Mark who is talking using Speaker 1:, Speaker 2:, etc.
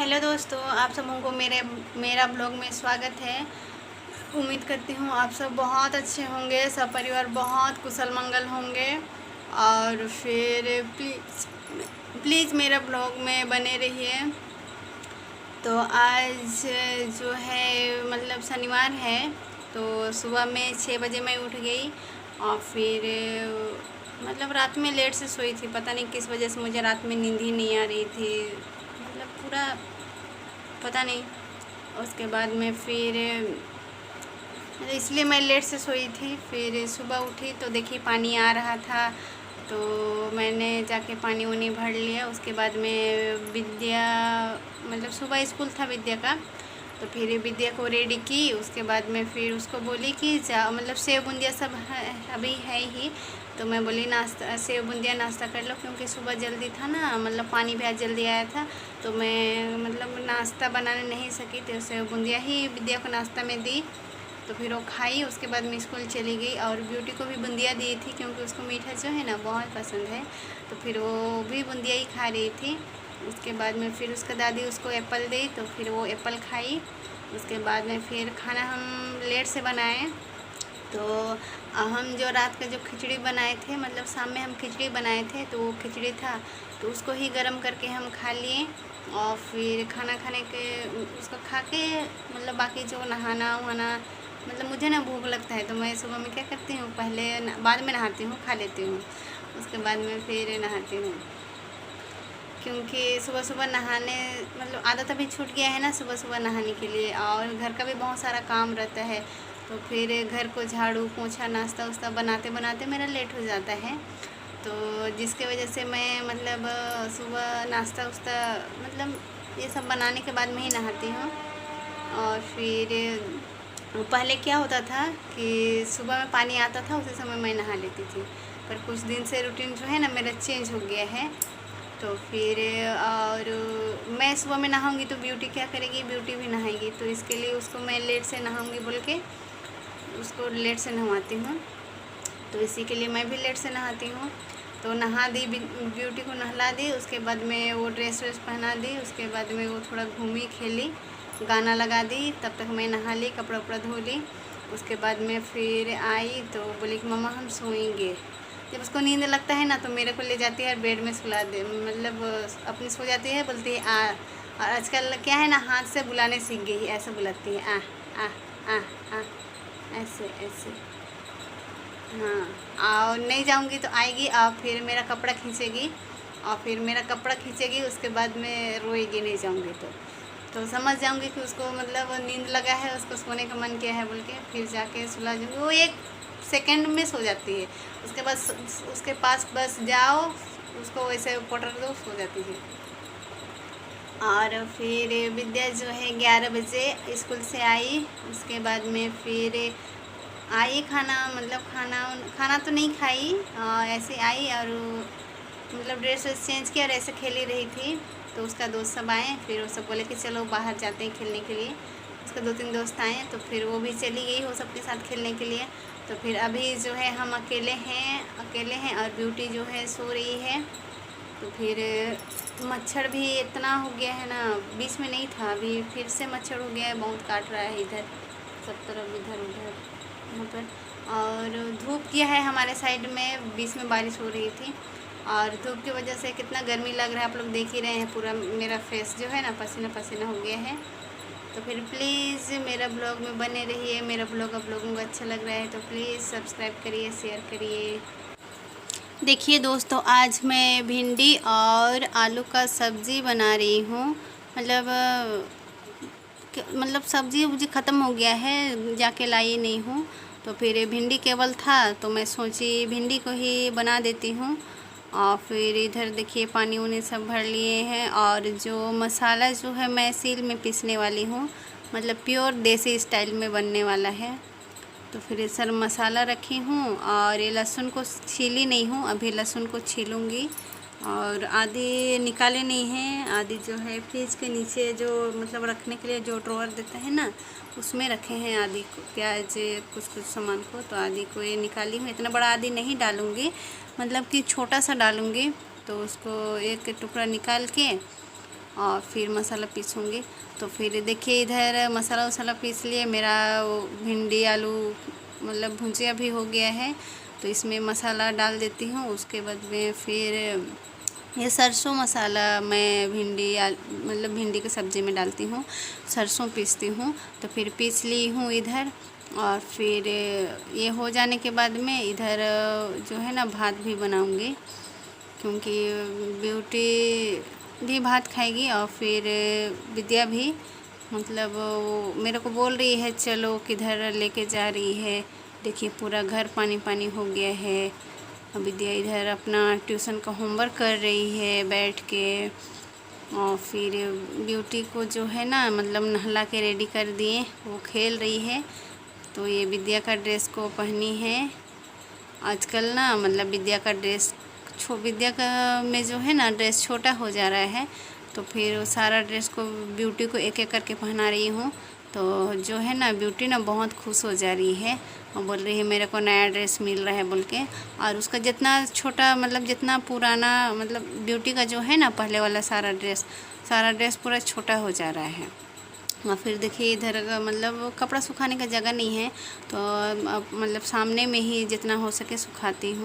Speaker 1: Hello दोस्तों, आप सबों को मेरा ब्लॉग में स्वागत है। उम्मीद करती हूँ आप सब बहुत अच्छे होंगे, सब परिवार बहुत कुशल मंगल होंगे। और फिर प्लीज़ मेरा ब्लॉग में बने रहिए। तो आज जो है मतलब शनिवार है, तो सुबह में 6 बजे मैं उठ गई। और फिर मतलब रात में लेट से सोई थी, पता नहीं किस वजह से मुझे रात में नींद ही नहीं आ रही थी, मतलब पूरा पता नहीं। उसके बाद में फिर इसलिए मैं लेट से सोई थी। फिर सुबह उठी तो देखी पानी आ रहा था, तो मैंने जाके पानी वानी भर लिया। उसके बाद में विद्या मतलब सुबह स्कूल था विद्या का, तो फिर विद्या को रेडी की। उसके बाद में फिर उसको बोली कि जा मतलब सेव बूंदिया सब अभी है ही, तो मैं बोली नाश्ता सेव बूंदिया नाश्ता कर लो, क्योंकि सुबह जल्दी था ना, मतलब पानी भी आज जल्दी आया था, तो मैं मतलब नाश्ता बनाने नहीं सकी, तो सेव बूंदिया ही विद्या को नाश्ता में दी। तो फिर वो खाई। उसके बाद मैं स्कूल चली गई और ब्यूटी को भी बूंदिया दी थी, क्योंकि उसको मीठा जो है ना बहुत पसंद है, तो फिर वो भी बूंदिया ही खा रही थी। उसके बाद में फिर उसका दादी उसको एप्पल दी, तो फिर वो एप्पल खाई। उसके बाद में फिर खाना हम लेट से बनाए, तो हम जो रात का जो खिचड़ी बनाए थे, मतलब शाम में हम खिचड़ी बनाए थे, तो वो खिचड़ी था, तो उसको ही गर्म करके हम खा लिए। और फिर खाना खाने के उसको खा के मतलब बाकी जो नहाना वहाना, मतलब मुझे ना भूख लगता है, तो मैं सुबह में क्या करती हूँ, पहले बाद में नहाती हूँ, खा लेती हूँ। उसके बाद में फिर नहाती हूँ, क्योंकि सुबह सुबह नहाने मतलब आदत अभी छूट गया है ना सुबह सुबह नहाने के लिए, और घर का भी बहुत सारा काम रहता है, तो फिर घर को झाड़ू पोछा नाश्ता वास्ता बनाते बनाते मेरा लेट हो जाता है। तो जिसके वजह से मैं मतलब सुबह नाश्ता वास्ता मतलब ये सब बनाने के बाद में ही नहाती हूँ। और फिर पहले क्या होता था कि सुबह में पानी आता था, उसी समय मैं नहा लेती थी, पर कुछ दिन से रूटीन जो है ना मेरा चेंज हो गया है। तो फिर और मैं सुबह में नहाऊंगी तो ब्यूटी क्या करेगी, ब्यूटी भी नहाएगी, तो इसके लिए उसको मैं लेट से नहाऊंगी बोल के उसको लेट से नहवाती हूँ। तो इसी के लिए मैं भी लेट से नहाती हूँ। तो नहा दी, ब्यूटी को नहला दी, उसके बाद में वो ड्रेस व्रेस पहना दी। उसके बाद में वो थोड़ा घूमी खेली, गाना लगा दी, तब तक मैं नहा ली, कपड़ा उपड़ा धो ली। उसके बाद में फिर आई तो बोली कि मम्मा हम सोएंगे। जब उसको नींद लगता है ना, तो मेरे को ले जाती है बेड में सुला दे, मतलब अपनी सो जाती है, बोलती है आ। और आजकल क्या है ना, हाथ से बुलाने सीख गई है, ऐसे बुलाती है आ आ आ आ, ऐसे ऐसे। हाँ, और नहीं जाऊंगी तो आएगी और फिर मेरा कपड़ा खींचेगी, और फिर मेरा कपड़ा खींचेगी, उसके बाद में रोएगी नहीं जाऊंगी तो समझ जाऊंगी कि उसको मतलब नींद लगा है, उसको सोने का मन किया है बोल के, फिर जाके सुला दूँगी। वो 1 सेकेंड में सो जाती है। उसके बाद उसके पास बस जाओ, उसको वैसे पकड़ दो, सो जाती है। और फिर विद्या जो है 11 बजे स्कूल से आई। उसके बाद में फिर आई खाना मतलब खाना खाना तो नहीं खाई, ऐसे आई और मतलब ड्रेस वेस चेंज किया और ऐसे खेल ही रही थी। तो उसका दोस्त सब आए, फिर वो सब बोले कि चलो बाहर जाते हैं खेलने के लिए। उसका 2-3 दोस्त आए, तो फिर वो भी चली गई वो सबके साथ खेलने के लिए। तो फिर अभी जो है हम अकेले हैं और ब्यूटी जो है सो रही है। तो फिर मच्छर भी इतना हो गया है ना, बीच में नहीं था, अभी फिर से मच्छर हो गया है, बहुत काट रहा है इधर सब तरफ, इधर उधर यहाँ पर। और धूप किया है हमारे साइड में, बीच में बारिश हो रही थी, और धूप की वजह से कितना गर्मी लग रहा है, आप लोग देख ही रहे हैं, पूरा मेरा फेस जो है ना पसीना पसीना हो गया है। तो फिर प्लीज़ मेरा ब्लॉग में बने रहिए। मेरा ब्लॉग आप लोगों को अच्छा लग रहा है तो प्लीज़ सब्सक्राइब करिए, शेयर करिए। देखिए दोस्तों, आज मैं भिंडी और आलू का सब्ज़ी बना रही हूँ। मतलब सब्ज़ी उब्जी ख़त्म हो गया है, जाके लाई नहीं हूँ, तो फिर भिंडी केवल था, तो मैं सोची भिंडी को ही बना देती हूँ। और फिर इधर देखिए पानी उनी सब भर लिए हैं, और जो मसाला जो है मैं सील में पीसने वाली हूँ, मतलब प्योर देसी स्टाइल में बनने वाला है। तो फिर ये सर मसाला रखी हूँ, और ये लहसुन को छीली नहीं हूँ, अभी लहसुन को छीलूँगी। और आधी निकाले नहीं हैं, आधी जो है फ्रिज के नीचे जो मतलब रखने के लिए जो ड्रॉअर देता है ना, उसमें रखे हैं आधी को, प्याज कुछ कुछ सामान को, तो आधी को ये निकाली हूँ। इतना बड़ा आधी नहीं डालूँगी, मतलब कि छोटा सा डालूँगी, तो उसको एक टुकड़ा निकाल के और फिर मसाला पीसूँगी। तो फिर देखिए इधर मसाला वसाला पीस लिए, मेरा वो भिंडी आलू मतलब भुजिया भी हो गया है। तो इसमें मसाला डाल देती हूँ। उसके बाद में फिर ये सरसों मसाला मैं मतलब भिंडी की सब्ज़ी में डालती हूँ, सरसों पीसती हूँ। तो फिर पीस ली हूँ इधर। और फिर ये हो जाने के बाद में इधर जो है ना भात भी बनाऊँगी, क्योंकि ब्यूटी भी भात खाएगी और फिर विद्या भी, मतलब वो मेरे को बोल रही है चलो किधर लेके जा रही है। देखिए पूरा घर पानी पानी हो गया है। विद्या इधर अपना ट्यूशन का होमवर्क कर रही है बैठ के। और फिर ब्यूटी को जो है ना मतलब नहला के रेडी कर दिए, वो खेल रही है। तो ये विद्या का ड्रेस को पहनी है। आजकल ना मतलब विद्या का ड्रेस विद्या का में जो है ना ड्रेस छोटा हो जा रहा है। तो फिर सारा ड्रेस को ब्यूटी को एक एक करके पहना रही हूँ। तो जो है ना ब्यूटी ना बहुत खुश हो जा रही है और बोल रही है मेरे को नया ड्रेस मिल रहा है बोल के। और उसका जितना छोटा मतलब जितना पुराना मतलब ब्यूटी का जो है ना पहले वाला सारा ड्रेस पूरा छोटा हो जा रहा है। और फिर देखिए इधर का मतलब कपड़ा सुखाने का जगह नहीं है, तो अब मतलब सामने में ही जितना हो सके सुखाती हूँ।